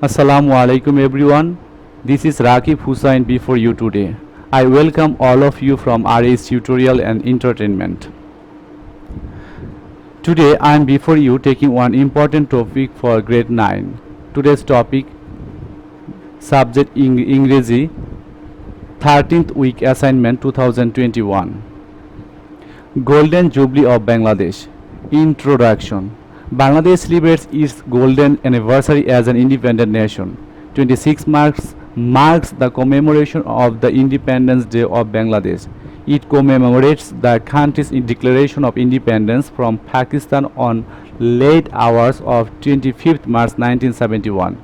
Assalamu alaikum everyone. This is Rakib Hussain before you today. I welcome all of you from RA's Tutorial and Entertainment. Today I am before you taking one important topic for grade 9. Today's topic subject English 13th week assignment 2021. Golden Jubilee of Bangladesh. Introduction. Bangladesh celebrates its golden anniversary as an independent nation. 26 marks the commemoration of the Independence Day of Bangladesh. It commemorates the country's declaration of independence from Pakistan on late hours of 25th March 1971.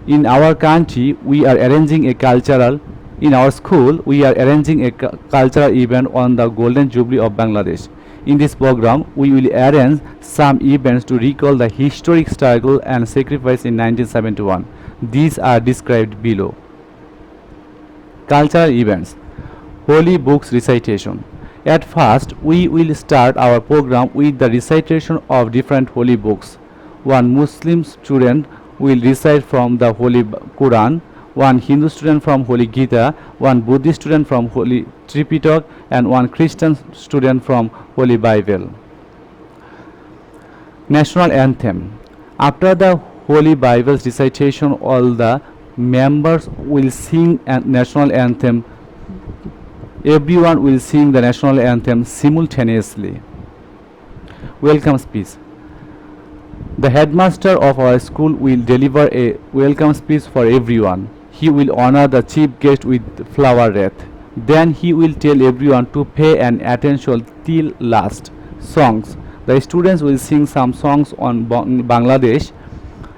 In our country, we are arranging a cultural in our school, we are arranging a cultural event on the Golden Jubilee of Bangladesh. In this program, we will arrange some events to recall the historic struggle and sacrifice in 1971. These are described below. Cultural events. Holy books recitation. At first, we will start our program with the recitation of different holy books. One Muslim student will recite from the Holy Quran, one Hindu student from Holy Gita, one Buddhist student from Holy Tripitaka, and one Christian student from Holy Bible. National Anthem. After the Holy Bible's recitation, all the members will sing a national anthem. Everyone will sing the national anthem simultaneously. Welcome speech. The headmaster of our school will deliver a welcome speech for everyone. He will honor the chief guest with flower wreath. Then he will tell everyone to pay an attention till last. Songs. The students will sing some songs on Bangladesh,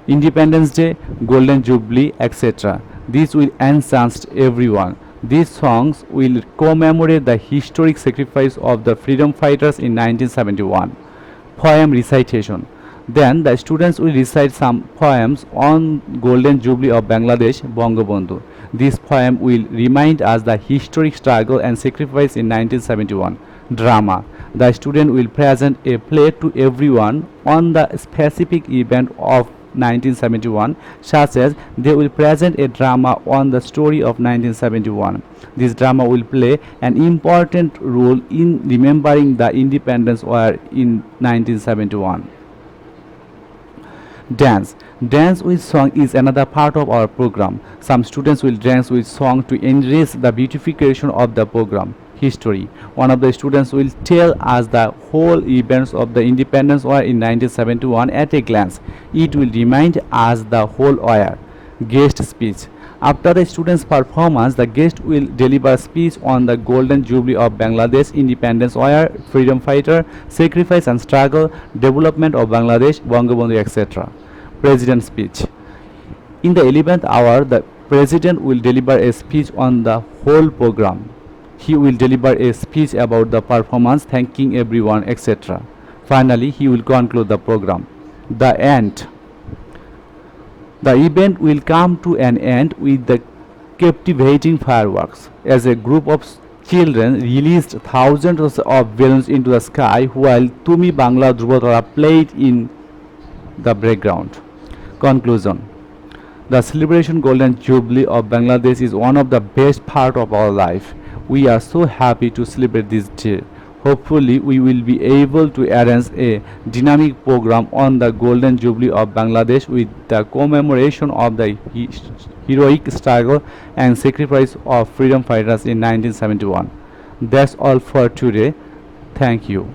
Independence Day, Golden Jubilee, etc. This will enchant everyone. These songs will commemorate the historic sacrifice of the freedom fighters in 1971. Poem recitation. Then the students will recite some poems on Golden Jubilee of Bangladesh, Bangabandhu. This poem will remind us the historic struggle and sacrifice in 1971. Drama. The student will present a play to everyone on the specific event of 1971, such as they will present a drama on the story of 1971. This drama will play an important role in remembering the independence war in 1971. Dance. Dance with song is another part of our program. Some students will dance with song to enrich the beautification of the program. History. One of the students will tell us the whole events of the independence war in 1971 at a glance. It will remind us the whole war. Guest speech. After the student's performance, the guest will deliver a speech on the Golden Jubilee of Bangladesh, independence war, freedom fighter, sacrifice and struggle, development of Bangladesh, Bangabandhu, etc. President speech. In the 11th hour, the president will deliver a speech on the whole program. He will deliver a speech about the performance, thanking everyone, etc. Finally, he will conclude the program. The end. The event will come to an end with the captivating fireworks. As a group of children released thousands of balloons into the sky while Tumi Bangla Dhruvatara played in the background. Conclusion. The celebration Golden Jubilee of Bangladesh is one of the best part of our life. We are so happy to celebrate this day. Hopefully, we will be able to arrange a dynamic program on the Golden Jubilee of Bangladesh with the commemoration of the heroic struggle and sacrifice of freedom fighters in 1971. That's all for today. Thank you.